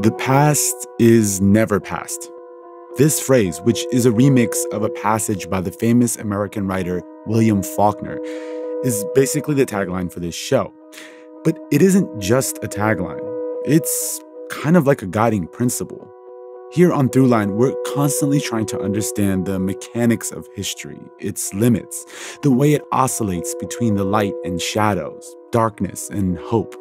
The past is never past. This phrase, which is a remix of a passage by the famous American writer William Faulkner, is basically the tagline for this show. But it isn't just a tagline. It's kind of like a guiding principle. Here on Throughline, we're constantly trying to understand the mechanics of history, its limits, the way it oscillates between the light and shadows, darkness and hope,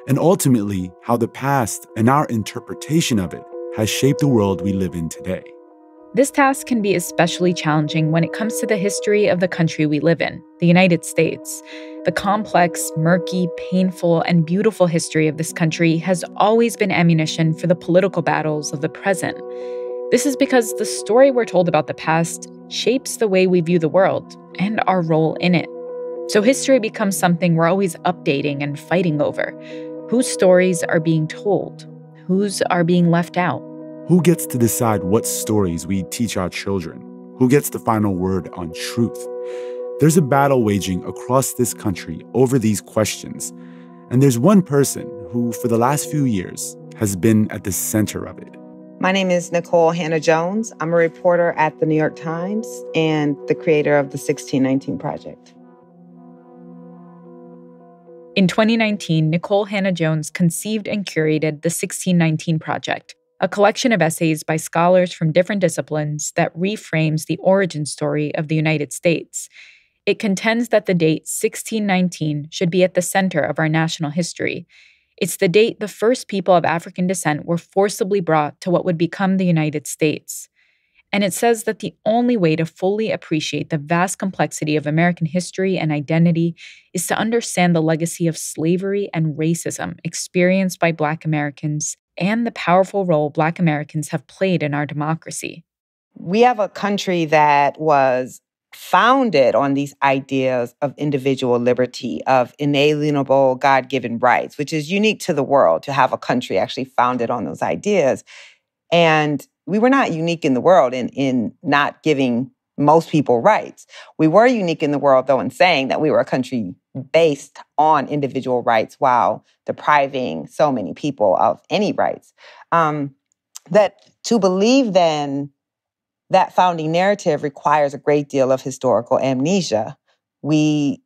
and ultimately how the past and our interpretation of it has shaped the world we live in today. This task can be especially challenging when it comes to the history of the country we live in, the United States. The complex, murky, painful, and beautiful history of this country has always been ammunition for the political battles of the present. This is because the story we're told about the past shapes the way we view the world and our role in it. So history becomes something we're always updating and fighting over. Whose stories are being told? Whose are being left out? Who gets to decide what stories we teach our children? Who gets the final word on truth? There's a battle waging across this country over these questions. And there's one person who, for the last few years, has been at the center of it. My name is Nikole Hannah-Jones. I'm a reporter at the New York Times and the creator of the 1619 Project. In 2019, Nikole Hannah-Jones conceived and curated the 1619 Project, a collection of essays by scholars from different disciplines that reframes the origin story of the United States. It contends that the date 1619 should be at the center of our national history. It's the date the first people of African descent were forcibly brought to what would become the United States. And it says that the only way to fully appreciate the vast complexity of American history and identity is to understand the legacy of slavery and racism experienced by Black Americans and the powerful role Black Americans have played in our democracy. We have a country that was founded on these ideas of individual liberty, of inalienable God-given rights, which is unique to the world to have a country actually founded on those ideas. And we were not unique in the world in not giving most people rights. We were unique in the world, though, in saying that we were a country based on individual rights while depriving so many people of any rights. That to believe then that founding narrative requires a great deal of historical amnesia. We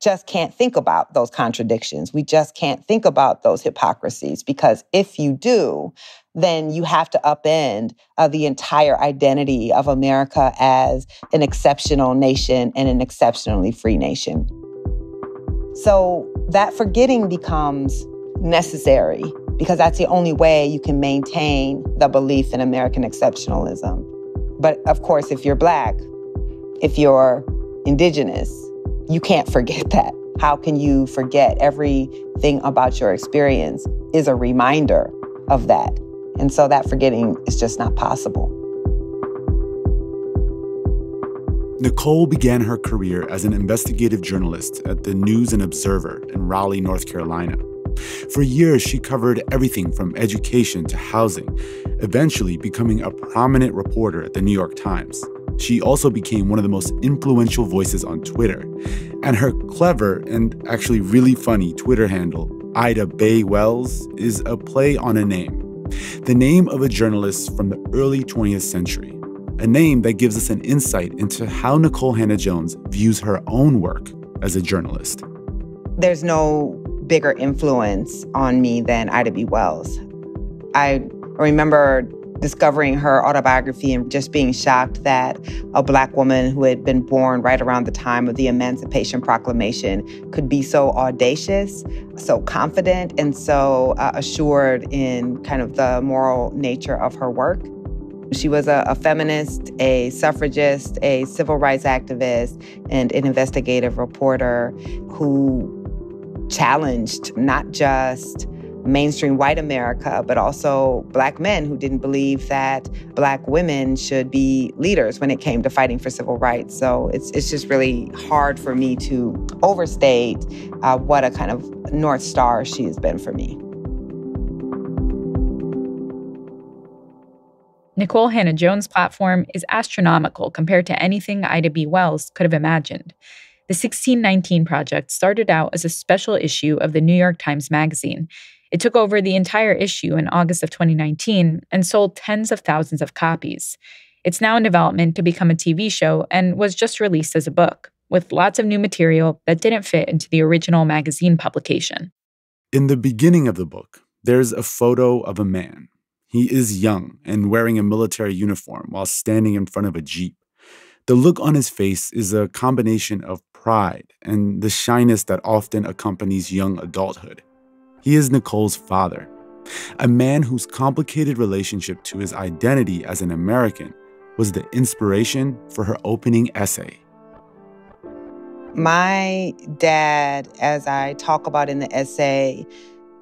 just can't think about those contradictions. We just can't think about those hypocrisies, because if you do, then you have to upend the entire identity of America as an exceptional nation and an exceptionally free nation. So that forgetting becomes necessary, because that's the only way you can maintain the belief in American exceptionalism. But of course, if you're Black, if you're Indigenous, you can't forget that. How can you forget? Everything about your experience is a reminder of that. And so that forgetting is just not possible. Nikole began her career as an investigative journalist at the News and Observer in Raleigh, North Carolina. For years, she covered everything from education to housing, eventually becoming a prominent reporter at the New York Times. She also became one of the most influential voices on Twitter. And her clever and actually really funny Twitter handle, Ida Bae Wells, is a play on a name. The name of a journalist from the early 20th century. A name that gives us an insight into how Nikole Hannah-Jones views her own work as a journalist. There's no bigger influence on me than Ida B. Wells. I remember discovering her autobiography and just being shocked that a Black woman who had been born right around the time of the Emancipation Proclamation could be so audacious, so confident, and so assured in kind of the moral nature of her work. She was a feminist, a suffragist, a civil rights activist, and an investigative reporter who challenged not just mainstream white America, but also Black men who didn't believe that Black women should be leaders when it came to fighting for civil rights. So it's just really hard for me to overstate what a kind of North Star she has been for me. Nikole Hannah-Jones' platform is astronomical compared to anything Ida B. Wells could have imagined. The 1619 Project started out as a special issue of the New York Times Magazine. It took over the entire issue in August of 2019 and sold tens of thousands of copies. It's now in development to become a TV show and was just released as a book, with lots of new material that didn't fit into the original magazine publication. In the beginning of the book, there's a photo of a man. He is young and wearing a military uniform while standing in front of a Jeep. The look on his face is a combination of pride and the shyness that often accompanies young adulthood. He is Nikole's father, a man whose complicated relationship to his identity as an American was the inspiration for her opening essay. My dad, as I talk about in the essay,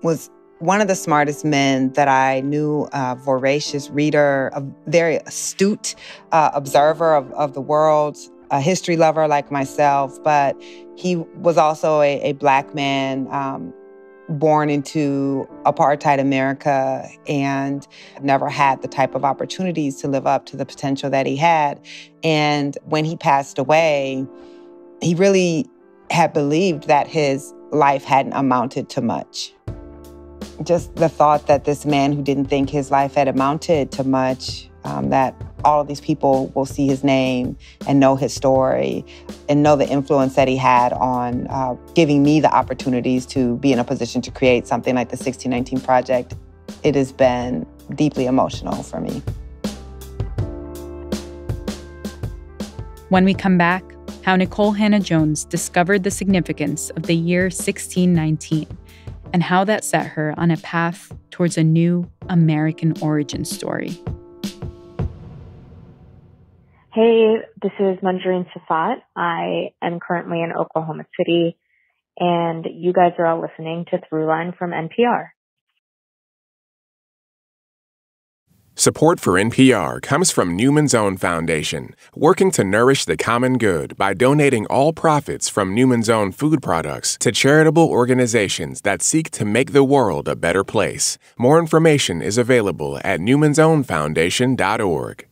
was one of the smartest men that I knew, a voracious reader, a very astute observer of the world, a history lover like myself. But he was also a Black man born into apartheid America and never had the type of opportunities to live up to the potential that he had. And when he passed away, he really had believed that his life hadn't amounted to much. Just the thought that this man who didn't think his life had amounted to much, that all of these people will see his name and know his story and know the influence that he had on giving me the opportunities to be in a position to create something like the 1619 Project, it has been deeply emotional for me. When we come back, how Nikole Hannah-Jones discovered the significance of the year 1619 and how that set her on a path towards a new American origin story. Hey, this is Manjareen Safat. I am currently in Oklahoma City, and you guys are all listening to Throughline from NPR. Support for NPR comes from Newman's Own Foundation, working to nourish the common good by donating all profits from Newman's Own food products to charitable organizations that seek to make the world a better place. More information is available at newmansownfoundation.org.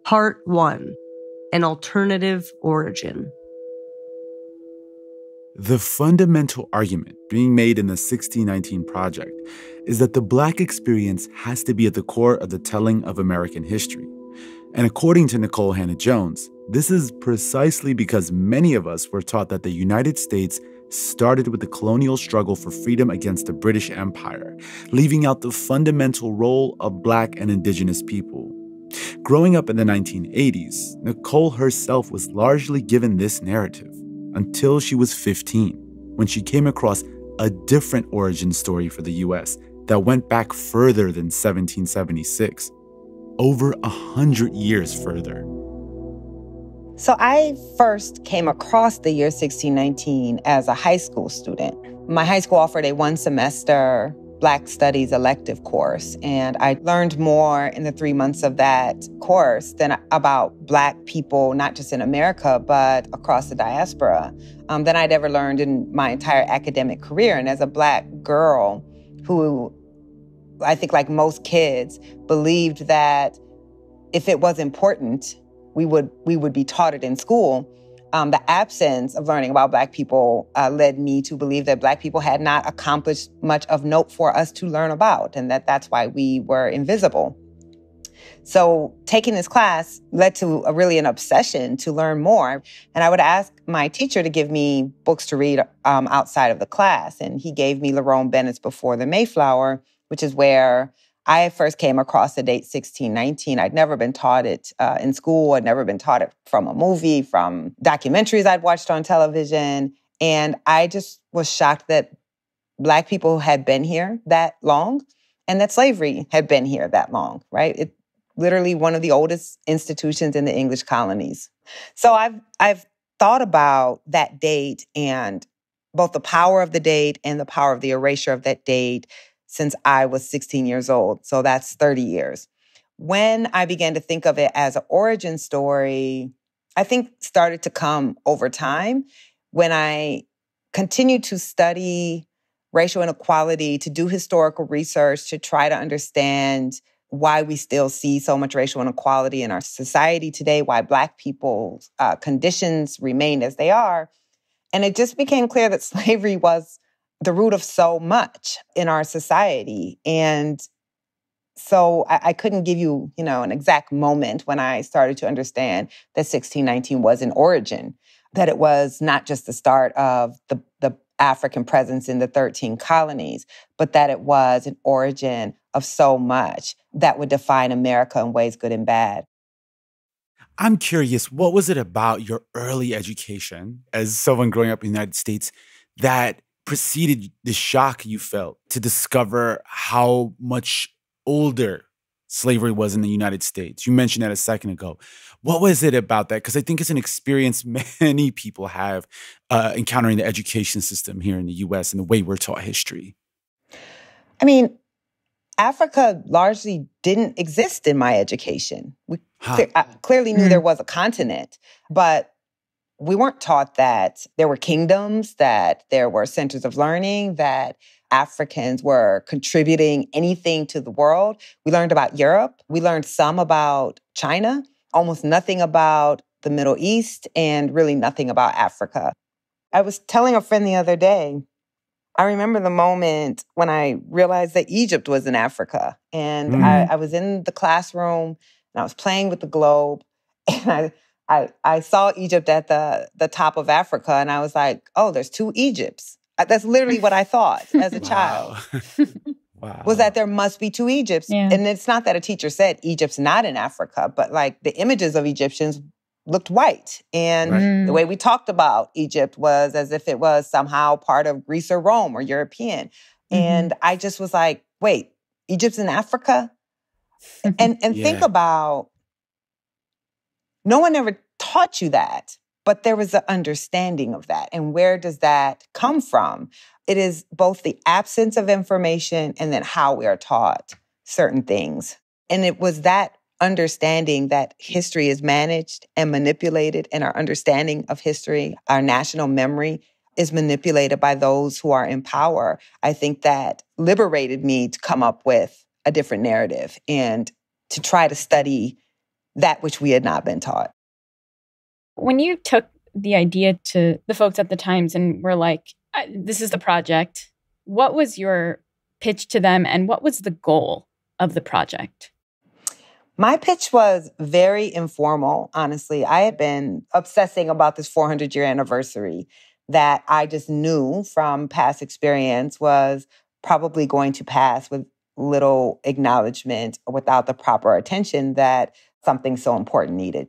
Part 1. An Alternative Origin. The fundamental argument being made in the 1619 Project is that the Black experience has to be at the core of the telling of American history. And according to Nikole Hannah-Jones, this is precisely because many of us were taught that the United States started with the colonial struggle for freedom against the British Empire, leaving out the fundamental role of Black and Indigenous people. Growing up in the 1980s, Nikole herself was largely given this narrative until she was 15, when she came across a different origin story for the U.S. that went back further than 1776, over 100 years further. So I first came across the year 1619 as a high school student. My high school offered a one-semester Black Studies elective course, and I learned more in the 3 months of that course than about Black people, not just in America, but across the diaspora, than I'd ever learned in my entire academic career. And as a Black girl who, I think like most kids, believed that if it was important, we would be taught it in school. The absence of learning about Black people led me to believe that Black people had not accomplished much of note for us to learn about, and that's why we were invisible. So taking this class led to an obsession to learn more. And I would ask my teacher to give me books to read outside of the class. And he gave me Lerone Bennett's Before the Mayflower, which is where I first came across the date 1619. I'd never been taught it in school. I'd never been taught it from a movie, from documentaries I'd watched on television. And I just was shocked that Black people had been here that long and that slavery had been here that long, right? It literally one of the oldest institutions in the English colonies. So I've thought about that date and both the power of the date and the power of the erasure of that date since I was 16 years old. So that's 30 years. When I began to think of it as an origin story, I think started to come over time when I continued to study racial inequality, to do historical research, to try to understand why we still see so much racial inequality in our society today, why Black people's conditions remain as they are. And it just became clear that slavery was the root of so much in our society. And so I couldn't give you, an exact moment when I started to understand that 1619 was an origin, that it was not just the start of the African presence in the 13 colonies, but that it was an origin of so much that would define America in ways good and bad. I'm curious, what was it about your early education as someone growing up in the United States that preceded the shock you felt to discover how much older slavery was in the United States? You mentioned that a second ago. What was it about that? Because I think it's an experience many people have encountering the education system here in the U.S. and the way we're taught history. I mean, Africa largely didn't exist in my education. I clearly knew there was a continent, but we weren't taught that there were kingdoms, that there were centers of learning, that Africans were contributing anything to the world. We learned about Europe. We learned some about China, almost nothing about the Middle East, and really nothing about Africa. I was telling a friend the other day, I remember the moment when I realized that Egypt was in Africa. And I was in the classroom and I was playing with the globe. And I saw Egypt at the top of Africa. And I was like, oh, there's two Egypts. That's literally what I thought as a child. Wow. Was that there must be two Egypts. Yeah. And it's not that a teacher said Egypt's not in Africa, but like the images of Egyptians looked white. And the way we talked about Egypt was as if it was somehow part of Greece or Rome or European. And I just was like, wait, Egypt's in Africa? And think about, no one ever taught you that, but there was an understanding of that. And where does that come from? It is both the absence of information and then how we are taught certain things. And it was that understanding that history is managed and manipulated, and our understanding of history, our national memory, is manipulated by those who are in power. I think that liberated me to come up with a different narrative and to try to study that which we had not been taught. When you took the idea to the folks at the Times and were like, this is the project, what was your pitch to them and what was the goal of the project? My pitch was very informal, honestly. I had been obsessing about this 400-year anniversary that I just knew from past experience was probably going to pass with little acknowledgement or without the proper attention that something so important needed.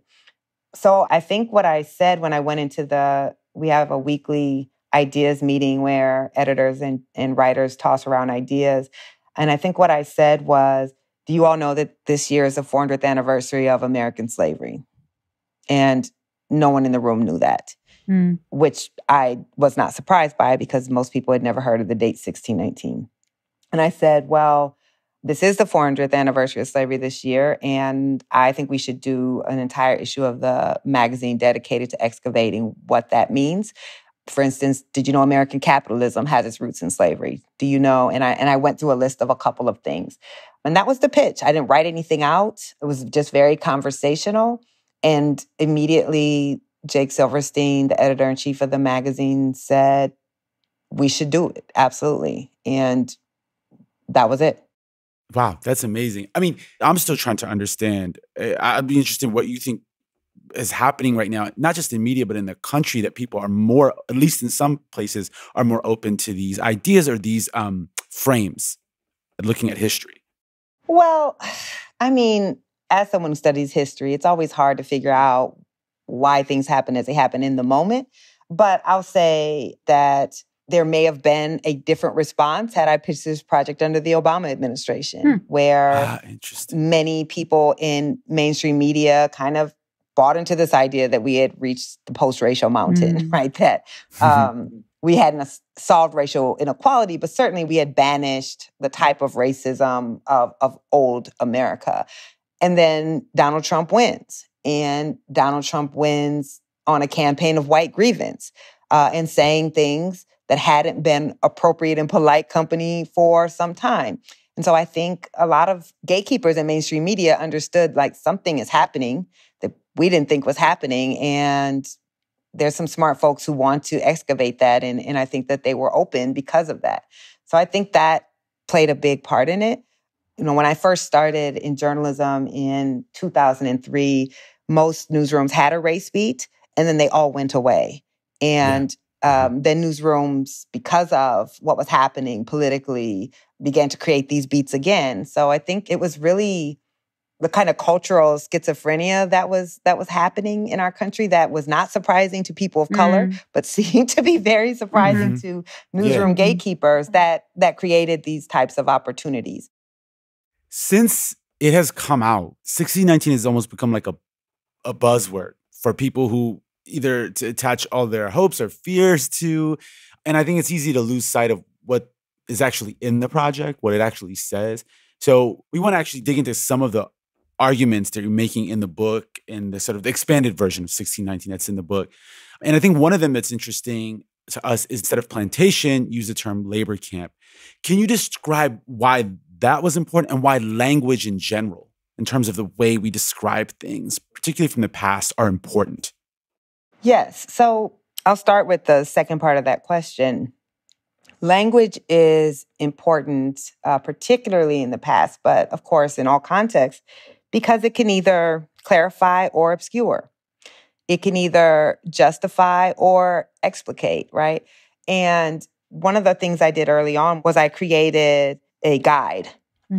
So I think what I said when I went into we have a weekly ideas meeting where editors and writers toss around ideas. And I think what I said was, do you all know that this year is the 400th anniversary of American slavery? And no one in the room knew that, which I was not surprised by because most people had never heard of the date 1619. And I said, well, this is the 400th anniversary of slavery this year, and I think we should do an entire issue of the magazine dedicated to excavating what that means. For instance, did you know American capitalism has its roots in slavery? Do you know? And I went through a list of a couple of things. And that was the pitch. I didn't write anything out. It was just very conversational. And immediately, Jake Silverstein, the editor-in-chief of the magazine, said, we should do it. Absolutely. And that was it. Wow, that's amazing. I mean, I'm still trying to understand. I'd be interested in what you think is happening right now, not just in media, but in the country, that people are more, at least in some places, are more open to these ideas or these frames looking at history. Well, I mean, as someone who studies history, it's always hard to figure out why things happen as they happen in the moment. But I'll say that there may have been a different response had I pitched this project under the Obama administration, where many people in mainstream media kind of bought into this idea that we had reached the post-racial mountain, right? That we hadn't solved racial inequality, but certainly we had banished the type of racism of old America. And then Donald Trump wins. And Donald Trump wins on a campaign of white grievance and saying things that hadn't been appropriate and polite company for some time. And so I think a lot of gatekeepers in mainstream media understood like something is happening that we didn't think was happening. And there's some smart folks who want to excavate that. And I think that they were open because of that. So I think that played a big part in it. When I first started in journalism in 2003, most newsrooms had a race beat, and then they all went away. And then newsrooms, because of what was happening politically, began to create these beats again. So I think it was really the kind of cultural schizophrenia that was happening in our country that was not surprising to people of color, but seemed to be very surprising to newsroom gatekeepers that created these types of opportunities. Since it has come out, 1619 has almost become like a buzzword for people who either to attach all their hopes or fears to. And I think it's easy to lose sight of what is actually in the project, what it actually says. So we want to actually dig into some of the arguments that you're making in the book and the sort of the expanded version of 1619 that's in the book. And I think one of them that's interesting to us is instead of plantation, use the term labor camp. Can you describe why that was important and why language in general, in terms of the way we describe things, particularly from the past, are important? Yes. So I'll start with the second part of that question. Language is important, particularly in the past, but of course in all contexts, because it can either clarify or obscure. It can either justify or explicate, right? And one of the things I did early on was I created a guide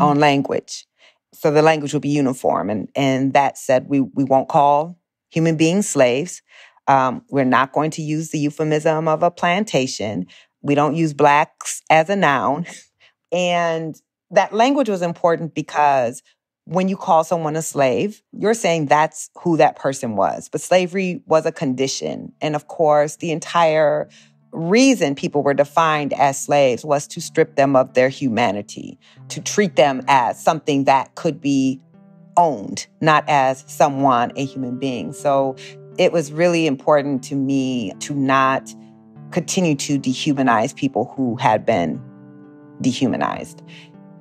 on language. So the language will be uniform. And that said, we won't call human beings slaves. We're not going to use the euphemism of a plantation. We don't use blacks as a noun. And that language was important because when you call someone a slave, you're saying that's who that person was. But slavery was a condition. And of course, the entire reason people were defined as slaves was to strip them of their humanity, to treat them as something that could be owned, not as someone, a human being. So it was really important to me to not continue to dehumanize people who had been dehumanized,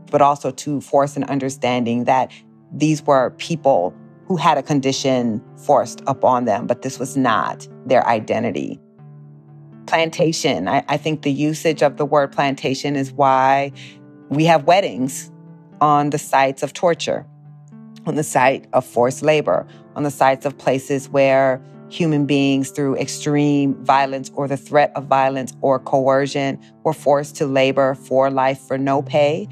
but also to force an understanding that these were people who had a condition forced upon them, but this was not their identity. Plantation, I think the usage of the word plantation is why we have weddings on the sites of torture, on the site of forced labor, on the sites of places where human beings, through extreme violence or the threat of violence or coercion, were forced to labor for life for no pay,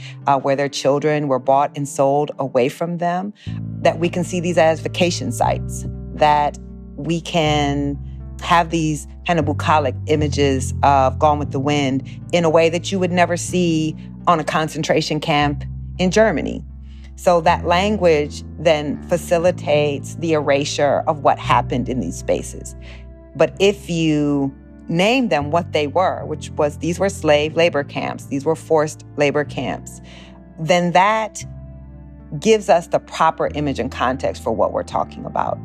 where their children were bought and sold away from them, that we can see these as vacation sites, that we can have these kind of bucolic images of Gone with the Wind in a way that you would never see on a concentration camp in Germany. So that language then facilitates the erasure of what happened in these spaces. But if you name them what they were, which was these were slave labor camps, these were forced labor camps, then that gives us the proper image and context for what we're talking about.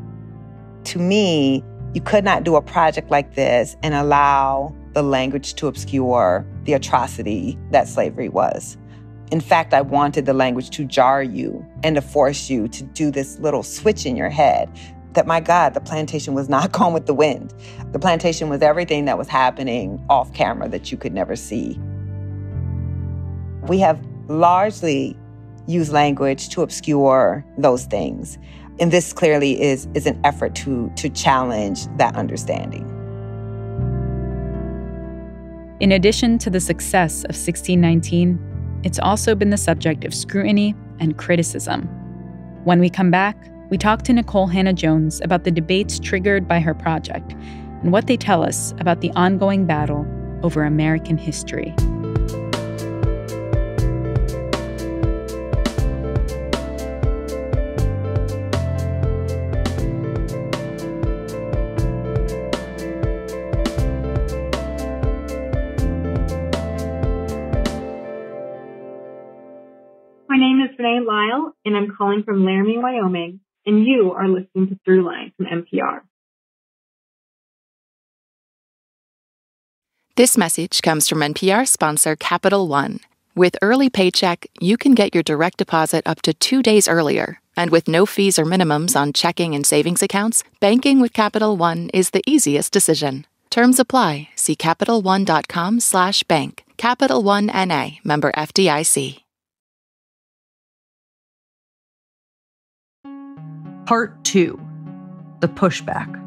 To me, you could not do a project like this and allow the language to obscure the atrocity that slavery was. In fact, I wanted the language to jar you and to force you to do this little switch in your head that, my God, the plantation was not Gone with the Wind. The plantation was everything that was happening off camera that you could never see. We have largely used language to obscure those things. And this clearly is an effort to challenge that understanding. In addition to the success of 1619, it's also been the subject of scrutiny and criticism. When we come back, we talk to Nikole Hannah-Jones about the debates triggered by her project and what they tell us about the ongoing battle over American history. My name is Renee Lyle, and I'm calling from Laramie, Wyoming, and you are listening to Throughline from NPR. This message comes from NPR sponsor Capital One. With Early Paycheck, you can get your direct deposit up to 2 days earlier. And with no fees or minimums on checking and savings accounts, banking with Capital One is the easiest decision. Terms apply. See CapitalOne.com/bank. Capital One N.A., member FDIC. Part 2. The pushback.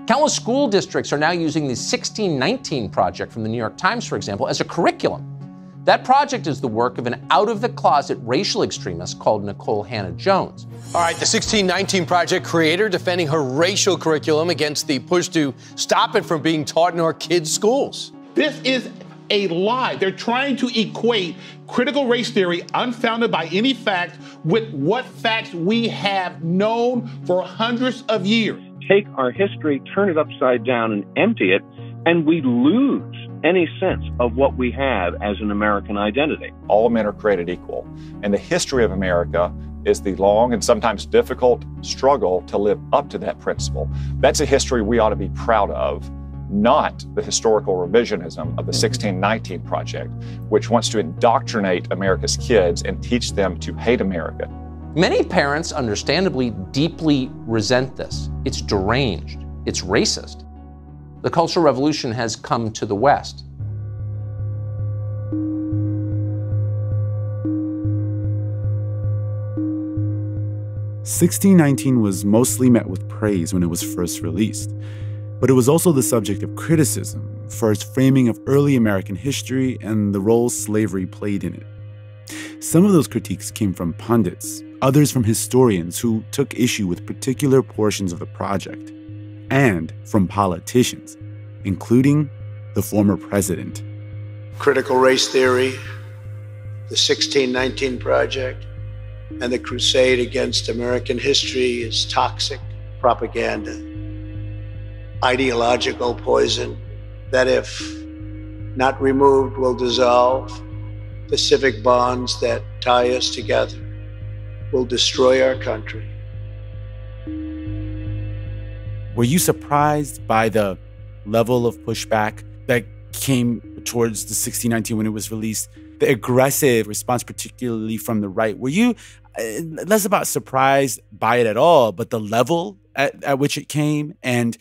Countless school districts are now using the 1619 Project from the New York Times, for example, as a curriculum. That project is the work of an out-of-the-closet racial extremist called Nikole Hannah-Jones. All right, the 1619 Project creator defending her racial curriculum against the push to stop it from being taught in our kids' schools. This is a lie. They're trying to equate critical race theory, unfounded by any fact, with what facts we have known for hundreds of years. Take our history, turn it upside down, and empty it, and we lose any sense of what we have as an American identity. All men are created equal, and the history of America is the long and sometimes difficult struggle to live up to that principle. That's a history we ought to be proud of, not the historical revisionism of the 1619 Project, which wants to indoctrinate America's kids and teach them to hate America. Many parents, understandably, deeply resent this. It's deranged. It's racist. The Cultural Revolution has come to the West. "1619" was mostly met with praise when it was first released, but it was also the subject of criticism for its framing of early American history and the role slavery played in it. Some of those critiques came from pundits, others from historians who took issue with particular portions of the project, and from politicians, including the former president. Critical race theory, the 1619 Project, and the crusade against American history is toxic propaganda, ideological poison that, if not removed, will dissolve the civic bonds that tie us together, will destroy our country. Were you surprised by the level of pushback that came towards the 1619 when it was released? The aggressive response, particularly from the right. Were you less about surprised by it at all, but the level at which it came? And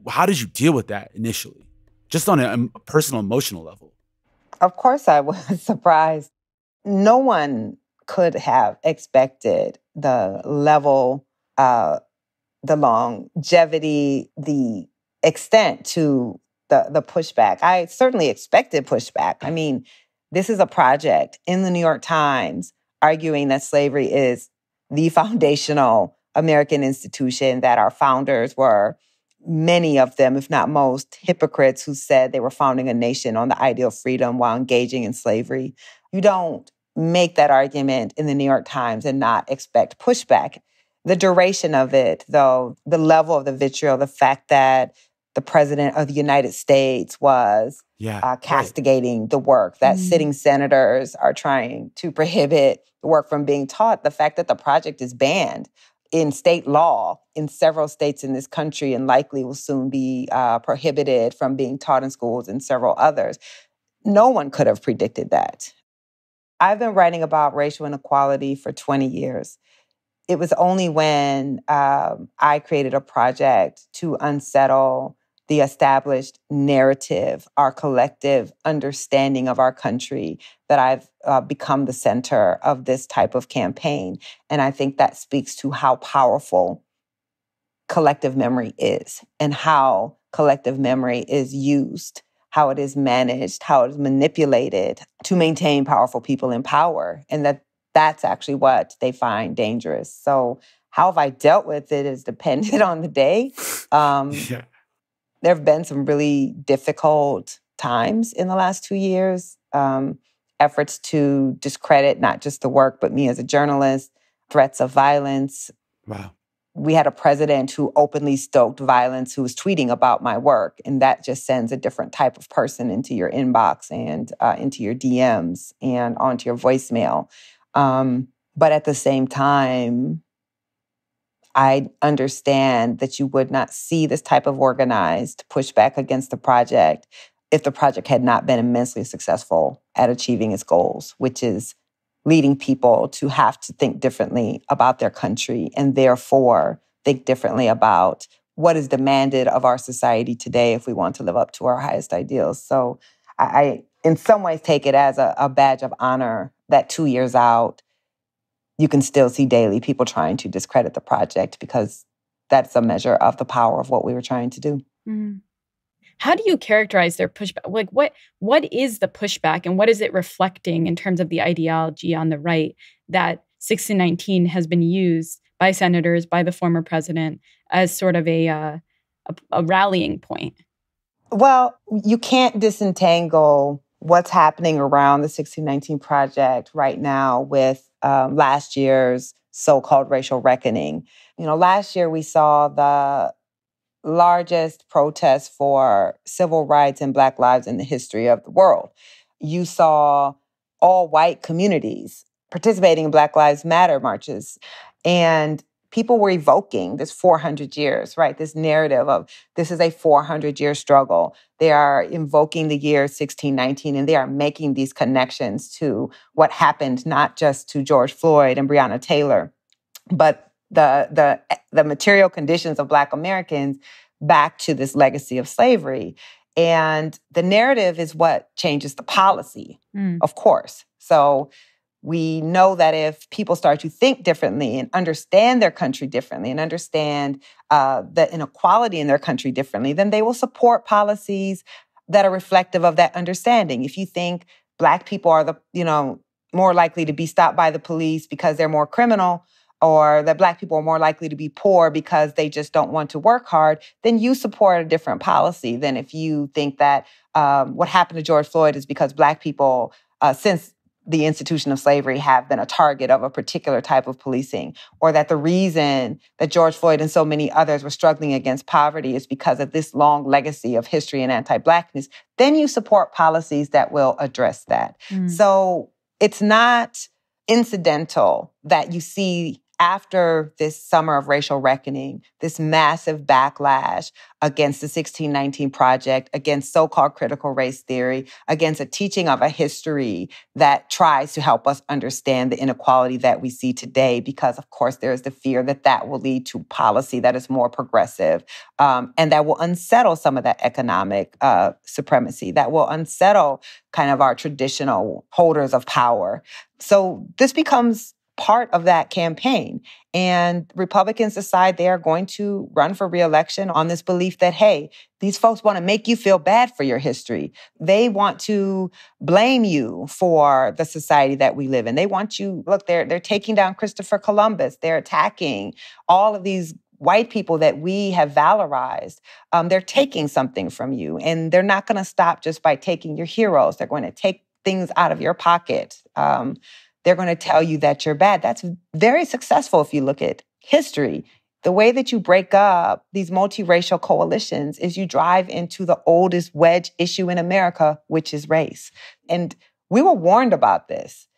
how did you deal with that initially? Just on a personal, emotional level. Of course I was surprised. No one could have expected the level, the longevity, the extent to the pushback. I certainly expected pushback. I mean, this is a project in the New York Times arguing that slavery is the foundational American institution, that our founders were, many of them, if not most, hypocrites who said they were founding a nation on the idea of freedom while engaging in slavery. You don't make that argument in the New York Times and not expect pushback. The duration of it, though, the level of the vitriol, the fact that the president of the United States was castigating the work, that sitting senators are trying to prohibit the work from being taught, the fact that the project is banned in state law in several states in this country and likely will soon be prohibited from being taught in schools in several others. No one could have predicted that. I've been writing about racial inequality for 20 years. It was only when I created a project to unsettle the established narrative, our collective understanding of our country, that I've become the center of this type of campaign. And I think that speaks to how powerful collective memory is and how collective memory is used, how it is managed, how it is manipulated to maintain powerful people in power. And that's actually what they find dangerous. So how have I dealt with it is dependent on the day. There have been some really difficult times in the last 2 years, efforts to discredit not just the work, but me as a journalist, threats of violence. Wow. We had a president who openly stoked violence, who was tweeting about my work, and that just sends a different type of person into your inbox and into your DMs and onto your voicemail. But at the same time, I understand that you would not see this type of organized pushback against the project if the project had not been immensely successful at achieving its goals, which is leading people to have to think differently about their country and therefore think differently about what is demanded of our society today if we want to live up to our highest ideals. So I in some ways, take it as a badge of honor that 2 years out, you can still see daily people trying to discredit the project because that's a measure of the power of what we were trying to do. Mm. How do you characterize their pushback? Like, what is the pushback and what is it reflecting in terms of the ideology on the right that 1619 has been used by senators, by the former president, as sort of a rallying point? Well, you can't disentangle what's happening around the 1619 Project right now with last year's so-called racial reckoning. Last year we saw the largest protest for civil rights and Black lives in the history of the world. You saw all white communities participating in Black Lives Matter marches. And people were evoking this 400 years, right? This narrative of this is a 400-year struggle. They are invoking the year 1619, and they are making these connections to what happened, not just to George Floyd and Breonna Taylor, but the material conditions of Black Americans back to this legacy of slavery. And the narrative is what changes the policy, of course. So we know that if people start to think differently and understand their country differently and understand the inequality in their country differently, then they will support policies that are reflective of that understanding. If you think Black people are more likely to be stopped by the police because they're more criminal, or that Black people are more likely to be poor because they just don't want to work hard, then you support a different policy than if you think that what happened to George Floyd is because Black people, since the institution of slavery, have been a target of a particular type of policing, or that the reason that George Floyd and so many others were struggling against poverty is because of this long legacy of history and anti-Blackness, then you support policies that will address that. So it's not incidental that you see after this summer of racial reckoning, this massive backlash against the 1619 Project, against so-called critical race theory, against a teaching of a history that tries to help us understand the inequality that we see today, because, of course, there is the fear that that will lead to policy that is more progressive and that will unsettle some of that economic supremacy, that will unsettle kind of our traditional holders of power. So this becomes part of that campaign. And Republicans decide they are going to run for re-election on this belief that, hey, these folks want to make you feel bad for your history. They want to blame you for the society that we live in. They want you, look, they're taking down Christopher Columbus. They're attacking all of these white people that we have valorized. They're taking something from you. And they're not going to stop just by taking your heroes. They're going to take things out of your pocket. They're going to tell you that you're bad. That's very successful if you look at history. The way that you break up these multiracial coalitions is you drive into the oldest wedge issue in America, which is race. And we were warned about this.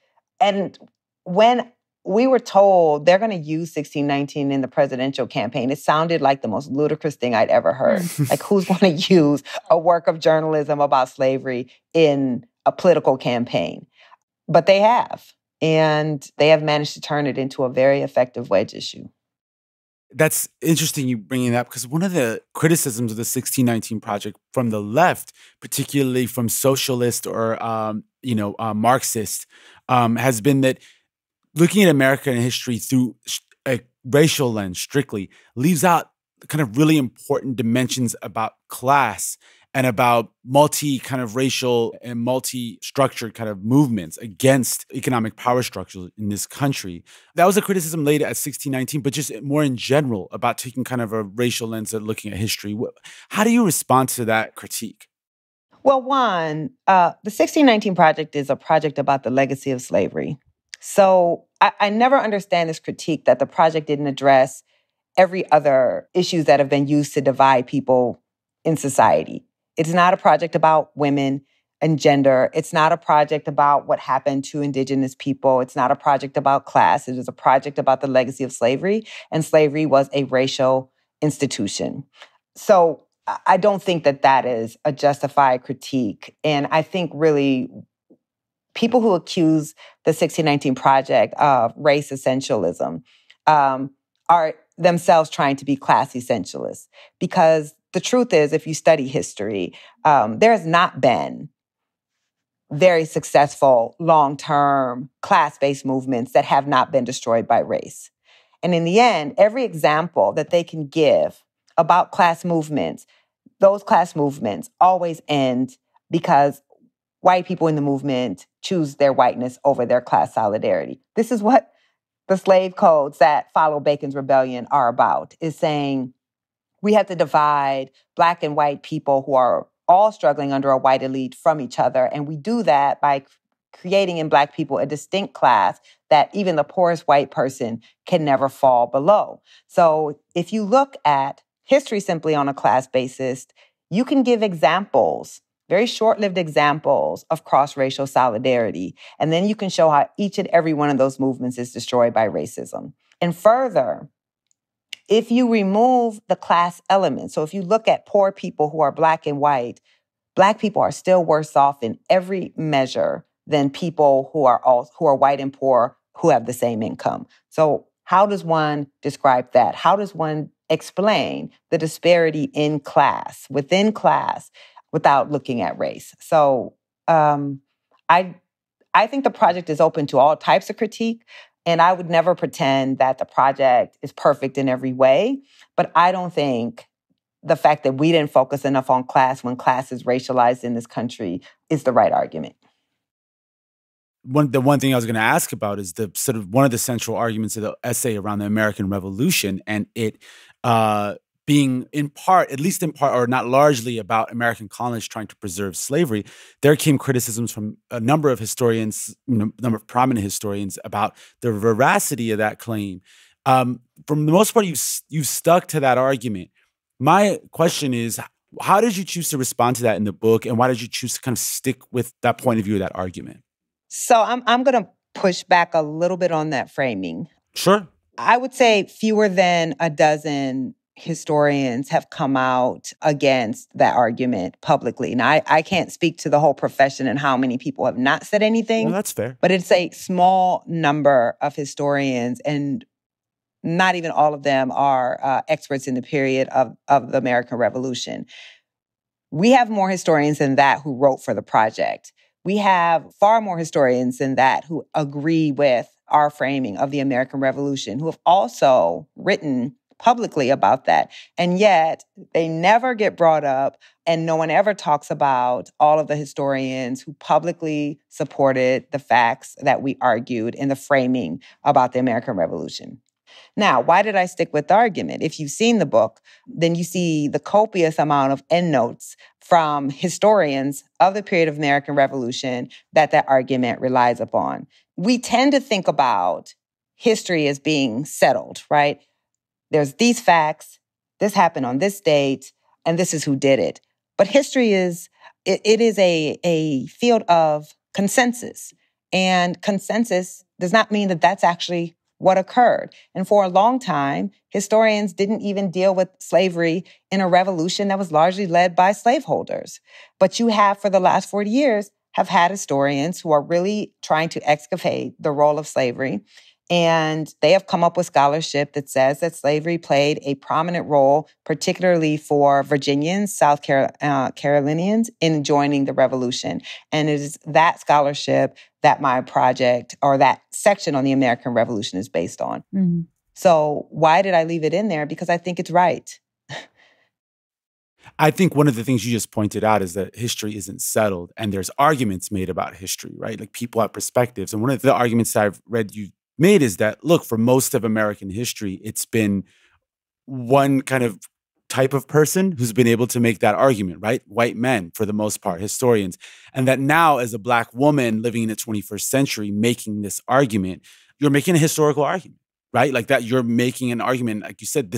And when we were told they're going to use 1619 in the presidential campaign, it sounded like the most ludicrous thing I'd ever heard. Like, who's going to use a work of journalism about slavery in a political campaign? But they have. And they have managed to turn it into a very effective wedge issue. That's interesting you bringing that up, because one of the criticisms of the 1619 Project from the left, particularly from socialist or Marxist, has been that looking at American history through a racial lens strictly leaves out kind of really important dimensions about class and about multi-kind of racial and multi-structured kind of movements against economic power structures in this country. That was a criticism laid at 1619, but just more in general about taking kind of a racial lens at looking at history. How do you respond to that critique? Well, one, the 1619 Project is a project about the legacy of slavery. So I never understand this critique that the project didn't address every other issues that have been used to divide people in society. It's not a project about women and gender. It's not a project about what happened to Indigenous people. It's not a project about class. It is a project about the legacy of slavery, and slavery was a racial institution. So I don't think that that is a justified critique. And I think really people who accuse the 1619 Project of race essentialism are themselves trying to be class essentialists. Because the truth is, if you study history, there has not been very successful long-term class-based movements that have not been destroyed by race. And in the end, every example that they can give about class movements, those class movements always end because white people in the movement choose their whiteness over their class solidarity. This is what the slave codes that follow Bacon's Rebellion are about, is saying we have to divide Black and white people who are all struggling under a white elite from each other. And we do that by creating in Black people a distinct class that even the poorest white person can never fall below. So if you look at history simply on a class basis, you can give examples, very short-lived examples of cross-racial solidarity. And then you can show how each and every one of those movements is destroyed by racism. And further, if you remove the class element, so if you look at poor people who are Black and white, Black people are still worse off in every measure than people who are white and poor who have the same income. So how does one describe that? How does one explain the disparity in class, within class, without looking at race? So I think the project is open to all types of critique. And I would never pretend that the project is perfect in every way. But I don't think the fact that we didn't focus enough on class when class is racialized in this country is the right argument. The one thing I was going to ask about is the sort of one of the central arguments of the essay around the American Revolution, and it being in part, at least in part, or not largely, about American colonists trying to preserve slavery. There came criticisms from a number of historians, a number of prominent historians, about the veracity of that claim. From the most part, you've stuck to that argument. My question is, how did you choose to respond to that in the book, and why did you choose to kind of stick with that point of view, that argument? So I'm going to push back a little bit on that framing. Sure. I would say fewer than a dozen historians have come out against that argument publicly. Now, I can't speak to the whole profession and how many people have not said anything. Well, that's fair. But it's a small number of historians, and not even all of them are experts in the period of the American Revolution. We have more historians than that who wrote for the project. We have far more historians than that who agree with our framing of the American Revolution, who have also written publicly about that. And yet they never get brought up, and no one ever talks about all of the historians who publicly supported the facts that we argued in the framing about the American Revolution. Now, why did I stick with the argument? If you've seen the book, then you see the copious amount of endnotes from historians of the period of American Revolution that argument relies upon. We tend to think about history as being settled, right? There's these facts, this happened on this date, and this is who did it. But history is a field of consensus. And consensus does not mean that that's actually what occurred. And for a long time, historians didn't even deal with slavery in a revolution that was largely led by slaveholders. But you have, for the last 40 years, have had historians who are really trying to excavate the role of slavery. And they have come up with scholarship that says that slavery played a prominent role, particularly for Virginians, South Carolinians, in joining the revolution. And it is that scholarship that my project, or that section on the American Revolution, is based on. Mm-hmm. So why did I leave it in there? Because I think it's right. I think one of the things you just pointed out is that history isn't settled, and there's arguments made about history, right? Like people have perspectives. And one of the arguments that I've read you made is that, look, for most of American history, it's been one kind of type of person who's been able to make that argument, right? White men, for the most part, historians. And that now, as a Black woman living in the 21st century, making this argument, you're making a historical argument, right? Like that you're making an argument, like you said,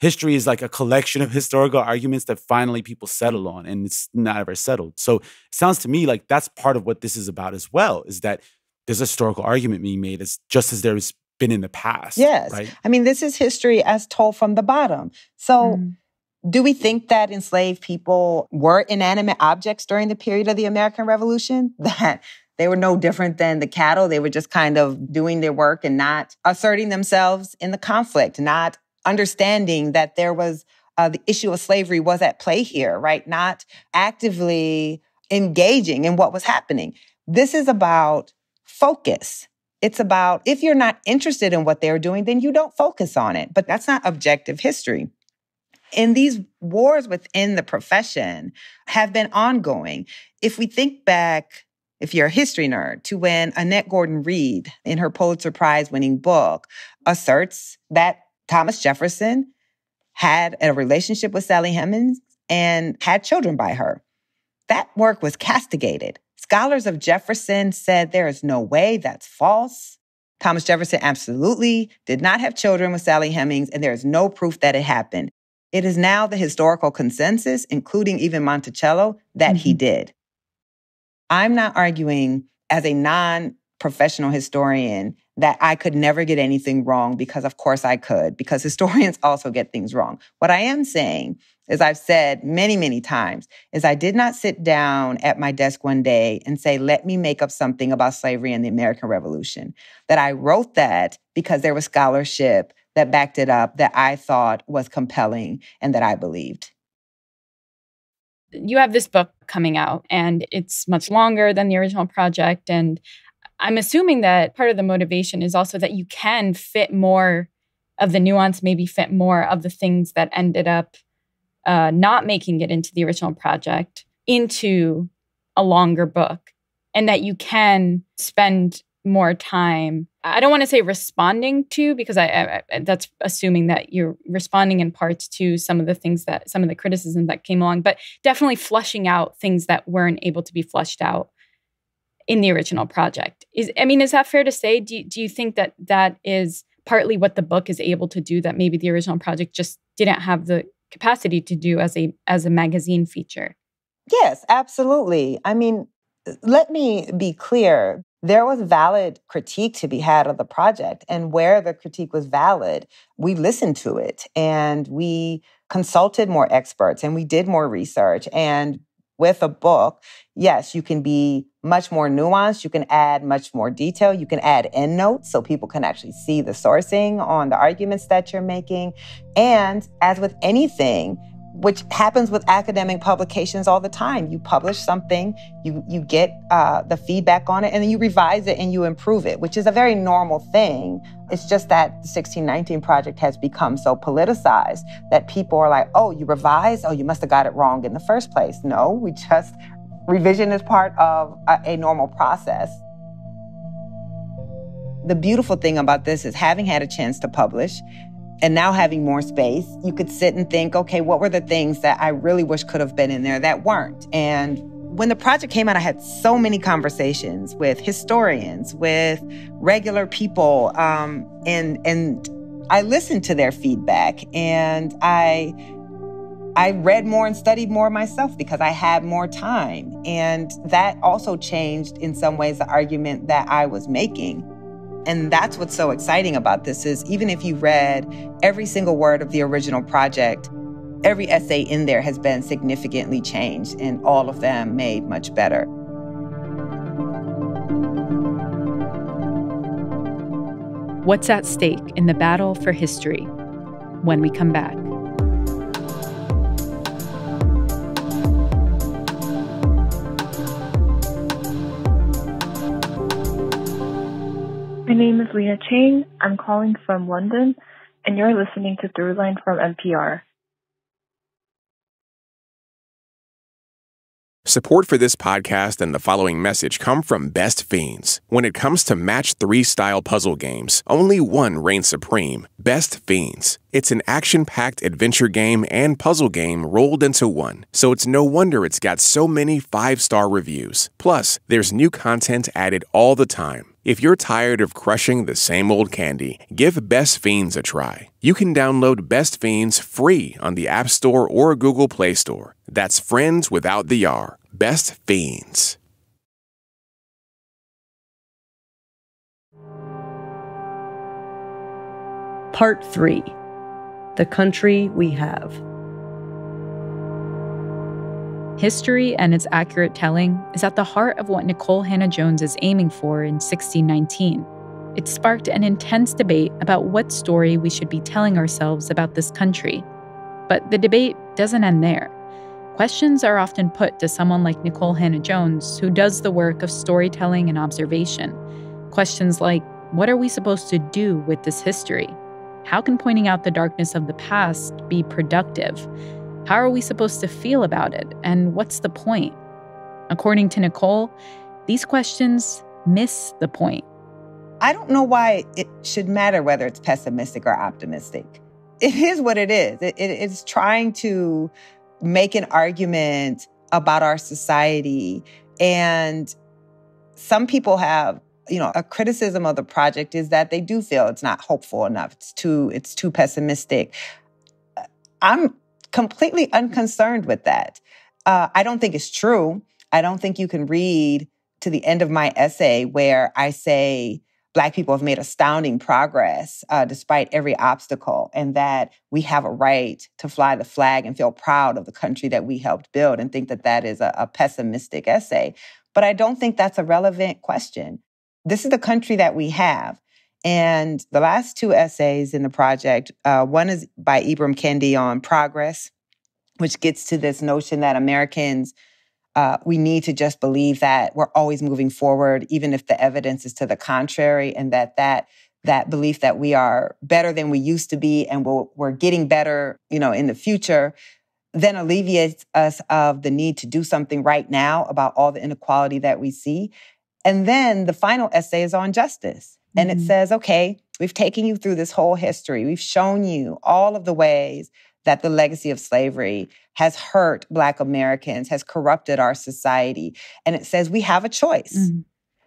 history is like a collection of historical arguments that finally people settle on, and it's not ever settled. So it sounds to me like that's part of what this is about as well, is that there's a historical argument being made, just as there's been in the past. Yes. Right? I mean, this is history as told from the bottom. So Do we think that enslaved people were inanimate objects during the period of the American Revolution? That they were no different than the cattle? They were just kind of doing their work and not asserting themselves in the conflict, not understanding that there was the issue of slavery was at play here, right? Not actively engaging in what was happening. This is about focus. It's about if you're not interested in what they're doing, then you don't focus on it. But that's not objective history. And these wars within the profession have been ongoing. If we think back, if you're a history nerd, to when Annette Gordon-Reed, in her Pulitzer Prize-winning book, asserts that Thomas Jefferson had a relationship with Sally Hemings and had children by her. That work was castigated. Scholars of Jefferson said there is no way, that's false. Thomas Jefferson absolutely did not have children with Sally Hemings, and there is no proof that it happened. It is now the historical consensus, including even Monticello, that he did. I'm not arguing as a non-professional historian that I could never get anything wrong, because of course I could, because historians also get things wrong. What I am saying, as I've said many, many times, is I did not sit down at my desk one day and say, let me make up something about slavery and the American Revolution. That I wrote that because there was scholarship that backed it up, that I thought was compelling and that I believed. You have this book coming out, and it's much longer than the original project. And I'm assuming that part of the motivation is also that you can fit more of the nuance, maybe fit more of the things that ended up not making it into the original project into a longer book, and that you can spend more time, I don't want to say responding to, because I that's assuming that you're responding in parts to some of the things that, some of the criticisms that came along, but definitely flushing out things that weren't able to be flushed out in the original project. Is that fair to say? Do you think that that is partly what the book is able to do that maybe the original project just didn't have the capacity to do as a magazine feature? Yes, absolutely. Let me be clear. There was valid critique to be had of the project. And where the critique was valid, we listened to it and we consulted more experts and we did more research. And with a book, yes, you can be much more nuanced. You can add much more detail. You can add endnotes so people can actually see the sourcing on the arguments that you're making. And as with anything, which happens with academic publications all the time. You publish something, you get the feedback on it, and then you revise it and you improve it, which is a very normal thing. It's just that the 1619 Project has become so politicized that people are like, oh, you revised? Oh, you must have got it wrong in the first place. No, revision is part of a normal process. The beautiful thing about this is having had a chance to publish, and now having more space, you could sit and think, okay, what were the things that I really wish could have been in there that weren't? And when the project came out, I had so many conversations with historians, with regular people, and I listened to their feedback, and I read more and studied more myself because I had more time. And that also changed, in some ways, the argument that I was making. And that's what's so exciting about this is even if you read every single word of the original project, every essay in there has been significantly changed and all of them made much better. What's at stake in the battle for history? When we come back. My name is Lena Chang. I'm calling from London, and you're listening to Throughline from NPR. Support for this podcast and the following message come from Best Fiends. When it comes to match 3 style puzzle games, only one reigns supreme: Best Fiends. It's an action-packed adventure game and puzzle game rolled into one, so it's no wonder it's got so many 5-star reviews. Plus, there's new content added all the time. If you're tired of crushing the same old candy, give Best Fiends a try. You can download Best Fiends free on the App Store or Google Play Store. That's friends without the R. Best Fiends. Part 3. The Country We Have. History and its accurate telling is at the heart of what Nikole Hannah-Jones is aiming for in 1619. It sparked an intense debate about what story we should be telling ourselves about this country. But the debate doesn't end there. Questions are often put to someone like Nikole Hannah-Jones, who does the work of storytelling and observation. Questions like, what are we supposed to do with this history? How can pointing out the darkness of the past be productive? How are we supposed to feel about it? And what's the point? According to Nikole, these questions miss the point. I don't know why it should matter whether it's pessimistic or optimistic. It is what it is. It's trying to make an argument about our society. And some people have, a criticism of the project is that they do feel it's not hopeful enough. It's too pessimistic. I'm completely unconcerned with that. I don't think it's true. I don't think you can read to the end of my essay where I say Black people have made astounding progress despite every obstacle, and that we have a right to fly the flag and feel proud of the country that we helped build, and think that that is a pessimistic essay. But I don't think that's a relevant question. This is the country that we have. And the last two essays in the project, one is by Ibram Kendi on progress, which gets to this notion that Americans, we need to just believe that we're always moving forward, even if the evidence is to the contrary, and that belief that we are better than we used to be and we're getting better, in the future, then alleviates us of the need to do something right now about all the inequality that we see. And then the final essay is on justice. And it says, okay, we've taken you through this whole history. We've shown you all of the ways that the legacy of slavery has hurt Black Americans, has corrupted our society. And it says we have a choice.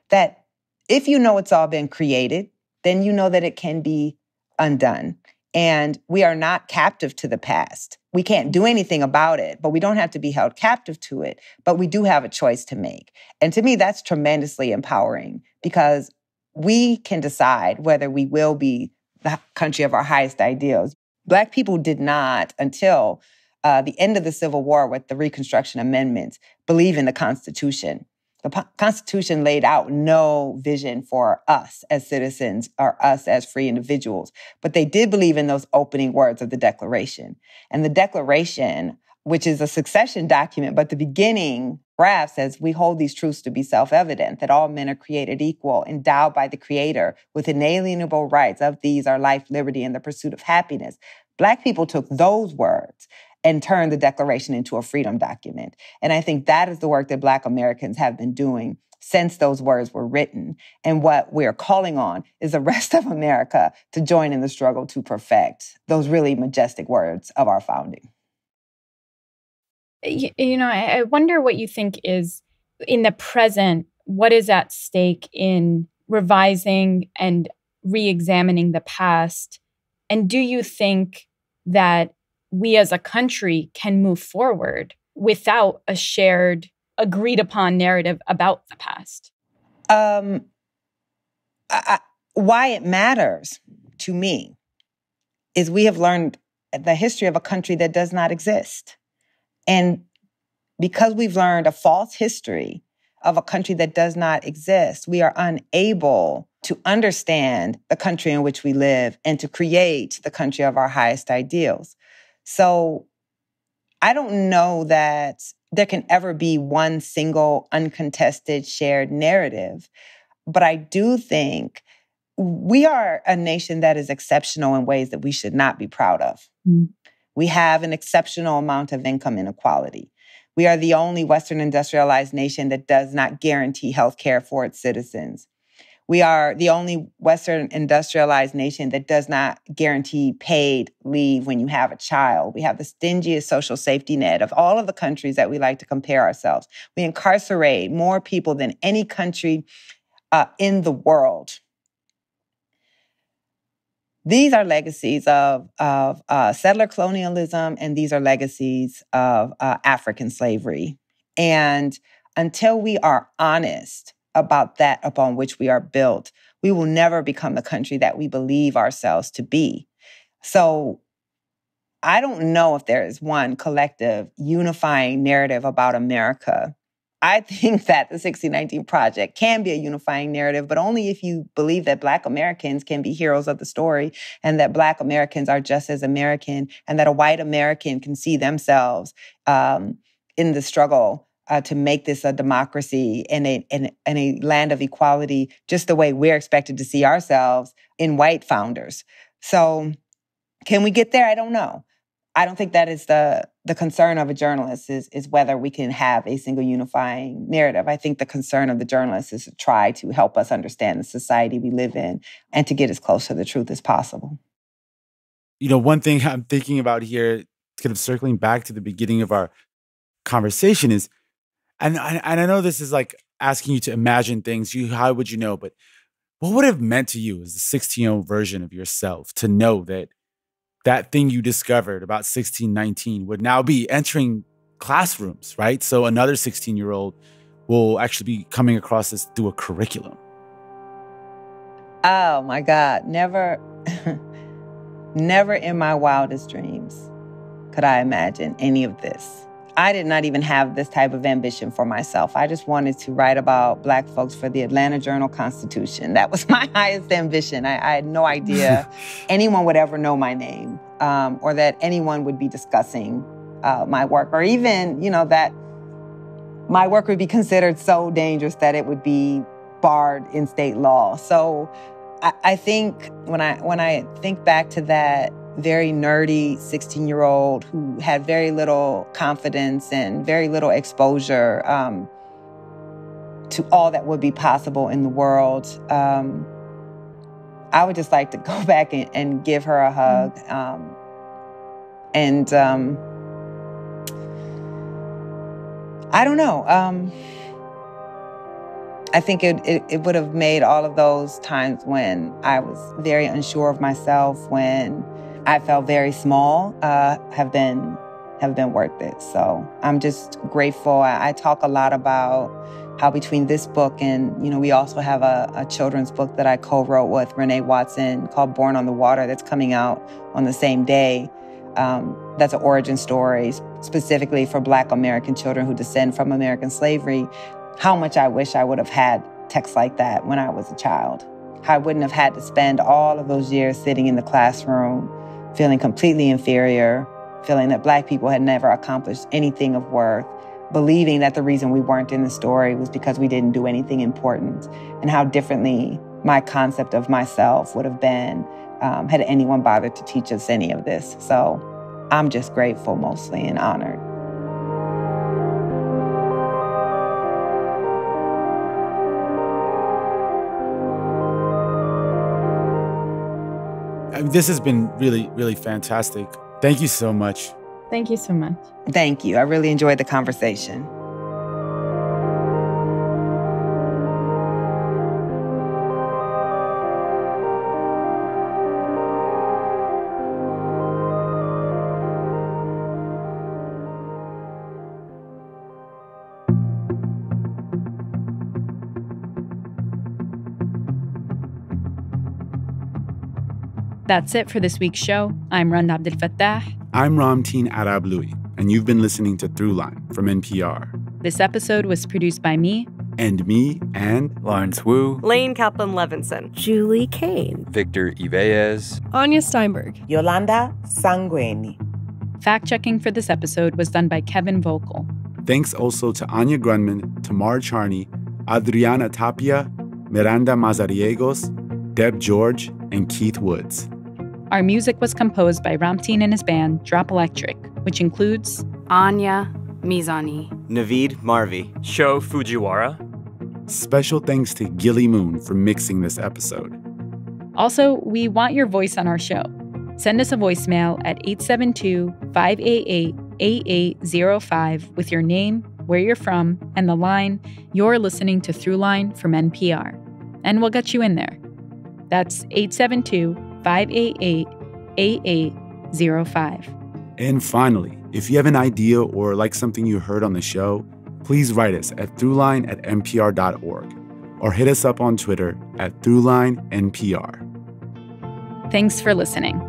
That if you know it's all been created, then you know that it can be undone. And we are not captive to the past. We can't do anything about it, but we don't have to be held captive to it. But we do have a choice to make. And to me, that's tremendously empowering, because we can decide whether we will be the country of our highest ideals. Black people did not, until the end of the Civil War with the Reconstruction Amendments, believe in the Constitution. The Constitution laid out no vision for us as citizens or us as free individuals, but they did believe in those opening words of the Declaration. And the Declaration, which is a succession document, but the beginning graph says, we hold these truths to be self-evident, that all men are created equal, endowed by the Creator with inalienable rights. Of these are life, liberty, and the pursuit of happiness. Black people took those words and turned the Declaration into a freedom document. And I think that is the work that Black Americans have been doing since those words were written. And what we're calling on is the rest of America to join in the struggle to perfect those really majestic words of our founding. I wonder what you think is, in the present, what is at stake in revising and re-examining the past? And do you think that we as a country can move forward without a shared, agreed-upon narrative about the past? Why it matters to me is we have learned the history of a country that does not exist. And because we've learned a false history of a country that does not exist, we are unable to understand the country in which we live and to create the country of our highest ideals. So I don't know that there can ever be one single uncontested shared narrative, but I do think we are a nation that is exceptional in ways that we should not be proud of. We have an exceptional amount of income inequality. We are the only Western industrialized nation that does not guarantee health care for its citizens. We are the only Western industrialized nation that does not guarantee paid leave when you have a child. We have the stingiest social safety net of all of the countries that we like to compare ourselves. We incarcerate more people than any country in the world. These are legacies of settler colonialism, and these are legacies of African slavery. And until we are honest about that upon which we are built, we will never become the country that we believe ourselves to be. So I don't know if there is one collective unifying narrative about America. I think that the 1619 Project can be a unifying narrative, but only if you believe that Black Americans can be heroes of the story and that Black Americans are just as American and that a white American can see themselves in the struggle to make this a democracy and a land of equality, just the way we're expected to see ourselves in white founders. So can we get there? I don't know. I don't think that is the concern of a journalist is whether we can have a single unifying narrative. I think the concern of the journalist is to try to help us understand the society we live in and to get as close to the truth as possible. You know, one thing I'm thinking about here, kind of circling back to the beginning of our conversation is, and I know this is like asking you to imagine things, how would you know, but what would it have meant to you as the 16-year-old version of yourself to know that thing you discovered about 1619 would now be entering classrooms, right? So another 16-year-old will actually be coming across this through a curriculum. Oh, my God. Never in my wildest dreams could I imagine any of this. I did not even have this type of ambition for myself. I just wanted to write about Black folks for the Atlanta Journal-Constitution. That was my highest ambition. I had no idea anyone would ever know my name or that anyone would be discussing my work, or even, that my work would be considered so dangerous that it would be barred in state law. So I think when I think back to that very nerdy 16-year-old who had very little confidence and very little exposure to all that would be possible in the world, I would just like to go back and give her a hug. I don't know. I think it would have made all of those times when I was very unsure of myself, when I felt very small, have been worth it. So I'm just grateful. I talk a lot about how between this book and, we also have a children's book that I co-wrote with Renee Watson called Born on the Water that's coming out on the same day. That's an origin story specifically for Black American children who descend from American slavery. How much I wish I would have had texts like that when I was a child. I wouldn't have had to spend all of those years sitting in the classroom feeling completely inferior, feeling that Black people had never accomplished anything of worth, believing that the reason we weren't in the story was because we didn't do anything important, and how differently my concept of myself would have been had anyone bothered to teach us any of this. So I'm just grateful mostly and honored. This has been really, really fantastic. Thank you so much. Thank you so much. Thank you. I really enjoyed the conversation. That's it for this week's show. I'm Randa Abdelfatah. I'm Ramtin Arablouei, and you've been listening to Throughline from NPR. This episode was produced by me. And me, and Lawrence Wu, Lane Kaplan-Levinson, Julie Kane, Victor Ibeez, Anya Steinberg, Yolanda Sanguini. Fact-checking for this episode was done by Kevin Vogel. Thanks also to Anya Grunman, Tamar Charney, Adriana Tapia, Miranda Mazariegos, Deb George, and Keith Woods. Our music was composed by Ramtin and his band, Drop Electric, which includes Anya Mizani, Naveed Marvi, Sho Fujiwara. Special thanks to Gilly Moon for mixing this episode. Also, we want your voice on our show. Send us a voicemail at 872-588-8805 with your name, where you're from, and the line, "You're listening to Throughline from NPR." And we'll get you in there. That's 872-588-8805. And finally, if you have an idea or like something you heard on the show, please write us at throughline@npr.org or hit us up on Twitter at ThroughlineNPR. Thanks for listening.